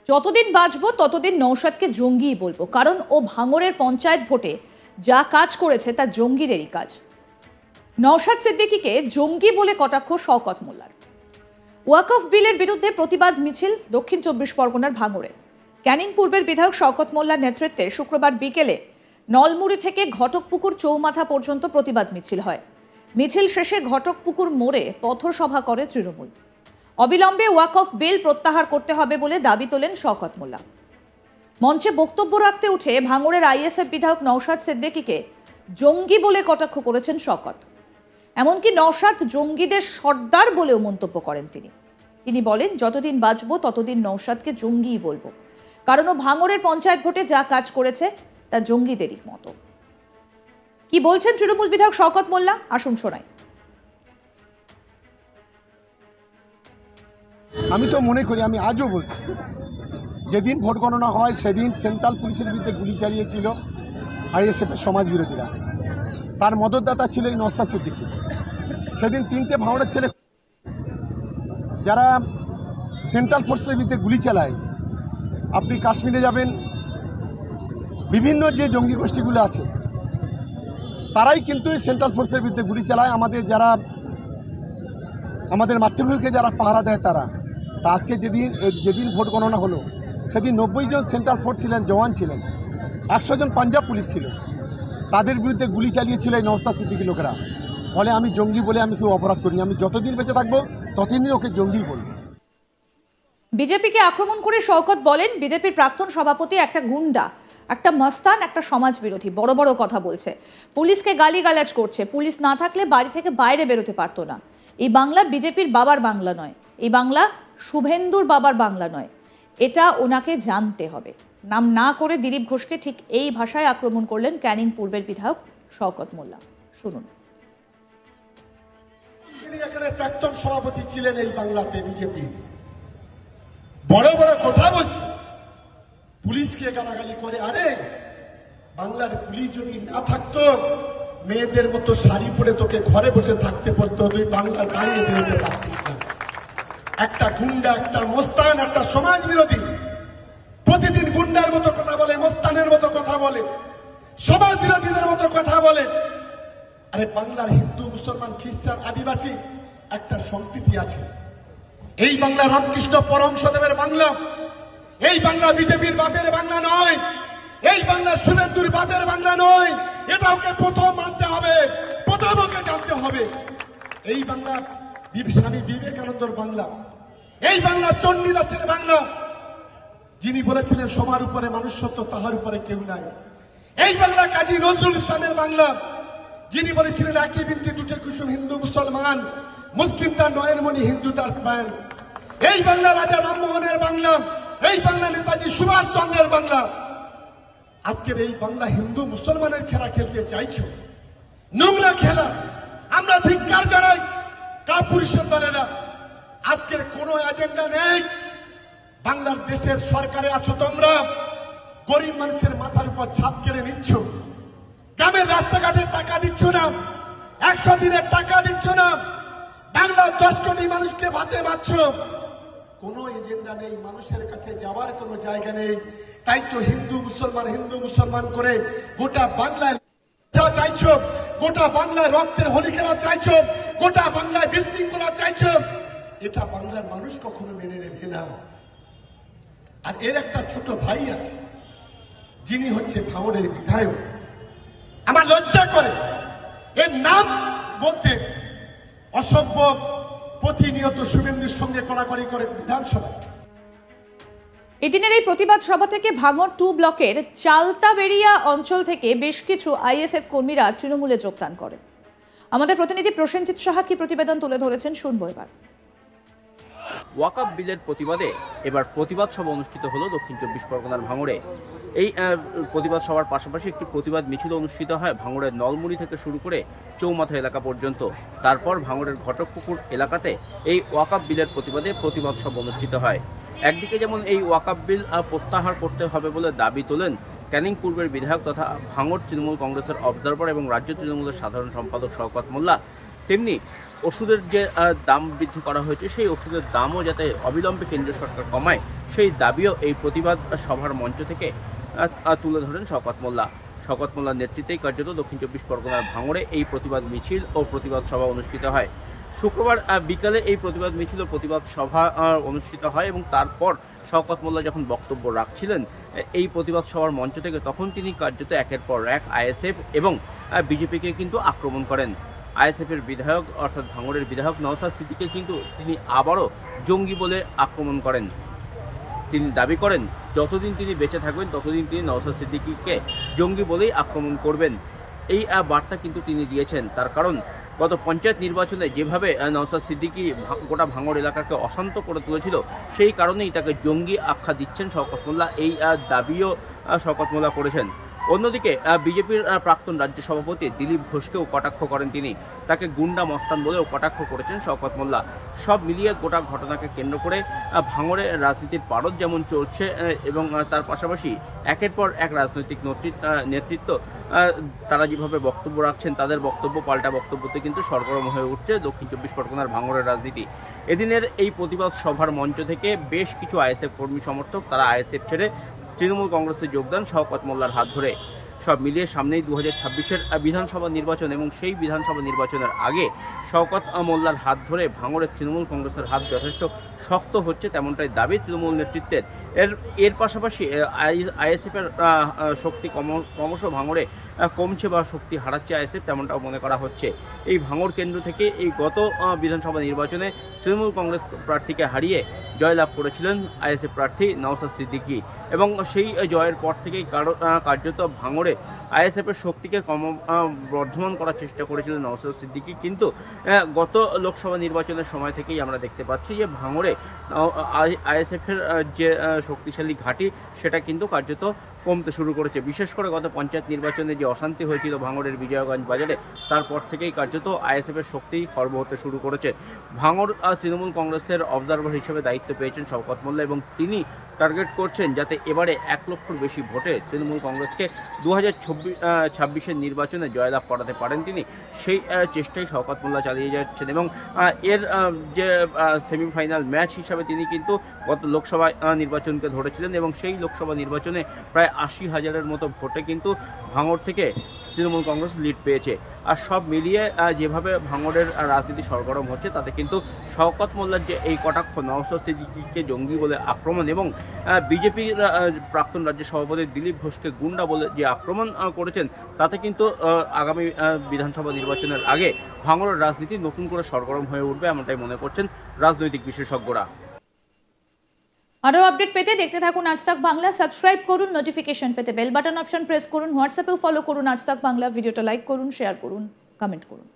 যতদিন বাঁচবো ততদিন নওশাদকে জঙ্গিই বলবো, কারণ ও ভাঙড়ের পঞ্চায়েত ভোটে যা কাজ করেছে তা জঙ্গিদেরই কাজ। নওশাদ সিদ্দিকীকে জঙ্গি বলে কটাক্ষ শওকত মোল্লার। ওয়াকফ বিলের বিরুদ্ধে প্রতিবাদ মিছিল দক্ষিণ 24 পরগনার ভাঙড়ে। ক্যানিং পূর্বের বিধায়ক শওকত মোল্লার নেতৃত্বে শুক্রবার বিকেলে নলমুড়ি থেকে ঘটকপুকুর চৌমাথা পর্যন্ত প্রতিবাদ মিছিল হয়। মিছিল শেষে ঘটকপুকুর মোড়ে পথসভা করে তৃণমূল। অবিলম্বে ওয়াকফ বিল প্রত্যাহার করতে হবে বলে দাবি তোলেন শওকত মোল্লা। মঞ্চে বক্তব্য রাখতে উঠে ভাঙড়ের আইএসএফ বিধায়ক নওশাদ সিদ্দিকীকে জঙ্গি বলে কটাক্ষ করেছেন শওকত। এমনকি নওশাদ জঙ্গিদের সর্দার বলেও মন্তব্য করেন তিনি বলেন, যতদিন বাঁচবো ততদিন নওশাদকে জঙ্গিই বলবো, কারণ ও ভাঙড়ের পঞ্চায়েত ভোটে যা কাজ করেছে তা জঙ্গিদেরই মতো। কি বলছেন তৃণমূল বিধায়ক শওকত মোল্লা, আসুন শোনাই। আমি তো মনে করি, আমি আজও বলছি, যেদিন ভোট গণনা হয় সেদিন সেন্ট্রাল পুলিশের বিরুদ্ধে গুলি চালিয়েছিল আইএসএফের সমাজ বিরোধীরা। তার মদতদাতা ছিল এই নওশাদ সিদ্দিকী। সেদিন 3টে ভাঙড়ের ছেলে যারা সেন্ট্রাল ফোর্সের বিরুদ্ধে গুলি চালায়, আপনি কাশ্মীরে যাবেন, বিভিন্ন যে জঙ্গি গোষ্ঠীগুলো আছে তারাই কিন্তু এই সেন্ট্রাল ফোর্সের বিরুদ্ধে গুলি চালায়। আমাদের মাতৃভূমিকে যারা পাহারা দেয় তারা। তা আজকে যেদিন ভোট গণনা হলো সেদিন 90 জন সেন্ট্রাল ফোর্স ছিলেন, জওয়ান ছিলেন, 100 জন পাঞ্জাব পুলিশ ছিল। তাদের বিরুদ্ধে গুলি চালিয়েছিল এই নওশাদ সিদ্দিকী লোকেরা। ফলে আমি জঙ্গি বলে আমি কেউ অপরাধ করিনি। আমি যতদিন বেঁচে থাকবো ততদিন ওকে জঙ্গি বলবো। বিজেপিকে আক্রমণ করে শওকত বলেন, বিজেপির প্রাক্তন সভাপতি একটা গুন্ডা, একটা মস্তান, একটা সমাজ বিরোধী। বড় বড় কথা বলছে, পুলিশকে গালিগালাজ করছে। পুলিশ না থাকলে বাড়ি থেকে বাইরে বেরোতে পারতো না। এই বাংলা বিজেপির বাবার বাংলা নয়, এই বাংলা শুভেন্দুর বাবার বাংলা নয়। এটা ওনাকে জানতে হবে। নাম না করে দিলীপ ঘোষকে ঠিক এই ভাষায় আক্রমণ করলেন ক্যানিং পূর্বের বিধায়ক শওকত মোল্লা। শুনুন। তিনি এখানে প্রাক্তন সভাপতি ছিলেন এই বাংলাতে বিজেপির। বড় বড় কথা বলছে, পুলিশকে গালাগালি করে। আরে বাংলার পুলিশ যদি না থাকতো, মেয়েদের মতো শাড়ি পরে তোকে ঘরে বসে থাকতে পড়তো, তুই বাংলার বাইরে বেরোতে পারতিস না। একটা গুন্ডা, একটা মোস্তান, একটা সমাজ বিরোধী প্রতিদিন গুন্ডার মতো কথা বলে, মোস্তানের মতো কথা বলে, সমাজ বিরোধীদের মতো কথা বলে। আরে বাংলার হিন্দু, মুসলমান, খ্রিস্টান, আদিবাসী একটা সম্প্রীতি আছে। এই বাংলা রামকৃষ্ণ পরমহংসদেবের বাংলা। এই বাংলা বিজেপির বাপের বাংলা নয়, এই বাংলা শুভেন্দুর বাপের বাংলা নয়। এটা ওকে প্রথম মানতে হবে, প্রথম ওকে জানতে হবে। এই বাংলা স্বামী বিবেকানন্দর বাংলা, এই বাংলা চণ্ডীদাসের বাংলা, যিনি বলেছিলেন সবার উপরে মানুষ সত্য, তাহার উপরে কেউ নাই। এই বাংলা কাজী নজরুল ইসলামের বাংলা, যিনি বলেছিলেন একই বৃত্তি দুটো কুসুম, হিন্দু মুসলমান, মুসলিম তার নয়ের মণি, হিন্দু তার প্রাণ। এই বাংলা রাজা রামমোহনের বাংলা, এই বাংলা নেতাজি সুভাষ চন্দ্রের বাংলা। আজকের এই বাংলা হিন্দু মুসলমানের খেলা খেলতে চাইছো, নোংরা খেলা। আমরা ধিক্কার জানাই কাপুরুষের দলেরা। আজকের কোনো এজেন্ডা নেই। বাংলার দেশের সরকারে আছো তোমরা, গরিব মানুষের মাথার উপর ছাদ কেড়ে নিচ্ছ, গ্রামের রাস্তাঘাটের টাকা দিচ্ছ না, 100 দিনের টাকা দিচ্ছ না, বাংলার 10 কোটি মানুষকে ভাতে মারছ। কোনো এজেন্ডা নেই, মানুষের কাছে যাওয়ার কোনো জায়গা নেই। তাই তো হিন্দু মুসলমান করে গোটা বাংলায় চাইছো, গোটা বাংলায় রক্তের হোলি খেলা চাইছো, গোটা বাংলায় বিশৃঙ্খলা চাইছো। এটা বাংলার মানুষ কখনো মেনে নেবে না। আর এর একটা ছোট ভাই আছে, যিনি হচ্ছে ভাঙড়ের বিধায়ক। আমার লজ্জা করে এর নাম বলতে। অসভ্য, প্রতিনিয়ত শুভেন্দুর সঙ্গে কড়াকড়ি করে বিধানসভা। এদিনের এই প্রতিবাদ সভা থেকে ভাঙড় 2 ব্লকের চালতাবেড়িয়া অঞ্চল থেকে বেশ কিছু আইএসএফ কর্মীরা তৃণমূলে যোগদান করেন। আমাদের প্রতিনিধি প্রসেনজিৎ সাহা কি প্রতিবেদন তুলে ধরেছেন, শুনবো এবার। ওয়াকফ বিলের প্রতিবাদে এবার প্রতিবাদ সভা অনুষ্ঠিত হলো দক্ষিণ 24 পরগনার ভাঙড়ে। এই প্রতিবাদ সভার পাশাপাশি একটি প্রতিবাদ মিছিল অনুষ্ঠিত হয় ভাঙড়ের নলমুড়ি থেকে শুরু করে চৌমাথা এলাকা পর্যন্ত। তারপর ভাঙড়ের ঘটকপুকুর এলাকাতে এই ওয়াকফ বিলের প্রতিবাদে প্রতিবাদ সভা অনুষ্ঠিত হয়। একদিকে যেমন এই ওয়াকফ বিল প্রত্যাহার করতে হবে বলে দাবি তোলেন ক্যানিং পূর্বের বিধায়ক তথা ভাঙড় তৃণমূল কংগ্রেসের অবজারভার এবং রাজ্য তৃণমূলের সাধারণ সম্পাদক শওকত মোল্লা, তেমনি ওষুধের যে দাম বৃদ্ধি করা হয়েছে সেই ওষুধের দামও যাতে অবিলম্বে কেন্দ্রীয় সরকার কমায় সেই দাবিও এই প্রতিবাদ সভার মঞ্চ থেকে তুলে ধরেন শওকত মোল্লা। শওকত মোল্লার নেতৃত্বেই কার্যত দক্ষিণ 24 পরগনার ভাঙড়ে এই প্রতিবাদ মিছিল ও প্রতিবাদ সভা অনুষ্ঠিত হয়। শুক্রবার বিকালে এই প্রতিবাদ মিছিল ও প্রতিবাদ সভা অনুষ্ঠিত হয় এবং তারপর শওকত মোল্লা যখন বক্তব্য রাখছিলেন এই প্রতিবাদ সভার মঞ্চ থেকে, তখন তিনি কার্যত একের পর এক আইএসএফ এবং বিজেপিকে কিন্তু আক্রমণ করেন। আইএসএফের বিধায়ক অর্থাৎ ভাঙড়ের বিধায়ক নওশাদ সিদ্দিকীকে কিন্তু তিনি আবারও জঙ্গি বলে আক্রমণ করেন। তিনি দাবি করেন যতদিন তিনি বেঁচে থাকবেন ততদিন তিনি নওশাদ সিদ্দিকীকে জঙ্গি বলেই আক্রমণ করবেন। এই বার্তা কিন্তু তিনি দিয়েছেন। তার কারণ গত পঞ্চায়েত নির্বাচনে যেভাবে নওশাদ সিদ্দিকী গোটা ভাঙড় এলাকাকে অশান্ত করে তুলেছিল, সেই কারণেই তাকে জঙ্গি আখ্যা দিচ্ছেন শওকত মোল্লা। এই দাবিও শওকত মোল্লা করেছেন। অন্যদিকে বিজেপির প্রাক্তন রাজ্য সভাপতি দিলীপ ঘোষকেও কটাক্ষ করেন তিনি। তাকে গুন্ডা মস্তান বলেও কটাক্ষ করেছেন শওকত মোল্লা। সব মিলিয়ে গোটা ঘটনাকে কেন্দ্র করে ভাঙড়ে রাজনীতির পারদ যেমন চলছে এবং তার পাশাপাশি একের পর এক রাজনৈতিক নেতৃত্ব তারা যেভাবে বক্তব্য রাখছেন, তাদের বক্তব্য পাল্টা বক্তব্যতে কিন্তু সরগরম হয়ে উঠছে দক্ষিণ 24 পরগনার ভাঙড়ের রাজনীতি। এদিনের এই প্রতিবাদ সভার মঞ্চ থেকে বেশ কিছু আইএসএফ কর্মী সমর্থক তারা আইএসএফ ছেড়ে তৃণমূল কংগ্রেসে যোগদান শওকত মোল্লার হাত ধরে। সব মিলিয়ে সামনেই 2026-এর বিধানসভা নির্বাচন এবং সেই বিধানসভা নির্বাচনের আগে শওকত মোল্লার হাত ধরে ভাঙড়ের তৃণমূল কংগ্রেসের হাত যথেষ্ট শক্ত হচ্ছে, তেমনটাই দাবি তৃণমূল নেতৃত্বের। এর পাশাপাশি আইএসএফের শক্তি ক্রমশ ভাঙড়ে কমছে বা শক্তি হারাচ্ছে আইএসএফ, তেমনটাও মনে করা হচ্ছে। এই ভাঙড় কেন্দ্র থেকে এই গত বিধানসভা নির্বাচনে তৃণমূল কংগ্রেস প্রার্থীকে হারিয়ে জয়লাভ করেছিলেন আইএসএফ প্রার্থী নওশাদ সিদ্দিকী এবং সেই জয়ের পর থেকেই কার্যত ভাঙড়ে আইএসএফের শক্তিকে বর্ধমান করার চেষ্টা করেছিলেন নওশাদ সিদ্দিকী। কিন্তু গত লোকসভা নির্বাচনের সময় থেকেই আমরা দেখতে পাচ্ছি যে ভাঙড়ে আইএসএফের যে শক্তিশালী ঘাঁটি সেটা কিন্তু কার্যত কমতে শুরু করেছে। বিশেষ করে গত পঞ্চায়েত নির্বাচনে যে অশান্তি হয়েছিল ভাঙড়ের বিজয়গঞ্জ বাজারে, তারপর থেকেই কার্যত আইএসএফের শক্তি খর্ব হতে শুরু করেছে। ভাঙড় তৃণমূল কংগ্রেসের অবজারভার হিসেবে দায়িত্ব পেয়েছেন শওকত মোল্লা এবং তিনি টার্গেট করছেন যাতে এবারে 1 লক্ষর বেশি ভোটে তৃণমূল কংগ্রেসকে 2026-এর নির্বাচনে জয়লাভ করাতে পারেন তিনি। সেই চেষ্টাই শওকত মোল্লা চালিয়ে যাচ্ছেন এবং এর যে সেমিফাইনাল ম্যাচ হিসাবে তিনি কিন্তু গত লোকসভা নির্বাচনকে ধরেছিলেন এবং সেই লোকসভা নির্বাচনে প্রায় 80,000-এর মতো ভোটে কিন্তু ভাঙড় থেকে তৃণমূল কংগ্রেস লিড পেয়েছে। আর সব মিলিয়ে যেভাবে ভাঙড়ের রাজনীতি সরগরম হচ্ছে তাতে কিন্তু শওকত মোল্লার যে এই কটাক্ষ নওশাদ সিদ্দিকীকে জঙ্গি বলে আক্রমণ এবং বিজেপির প্রাক্তন রাজ্য সভাপতি দিলীপ ঘোষকে গুন্ডা বলে যে আক্রমণ করেছেন, তাতে কিন্তু আগামী বিধানসভা নির্বাচনের আগে ভাঙড়ের রাজনীতি নতুন করে সরগরম হয়ে উঠবে, এমনটাই মনে করছেন রাজনৈতিক বিশেষজ্ঞরা। আরও আপডেট পেতে দেখতে থাকুন আজ তাক বাংলা। সাবস্ক্রাইব করুন, নোটিফিকেশন পেতে বেল বাটন অপশন প্রেস করুন, হোয়াটসঅ্যাপেও ফলো করুন আজ তাক বাংলা। ভিডিওটা লাইক করুন, শেয়ার করুন, কমেন্ট করুন।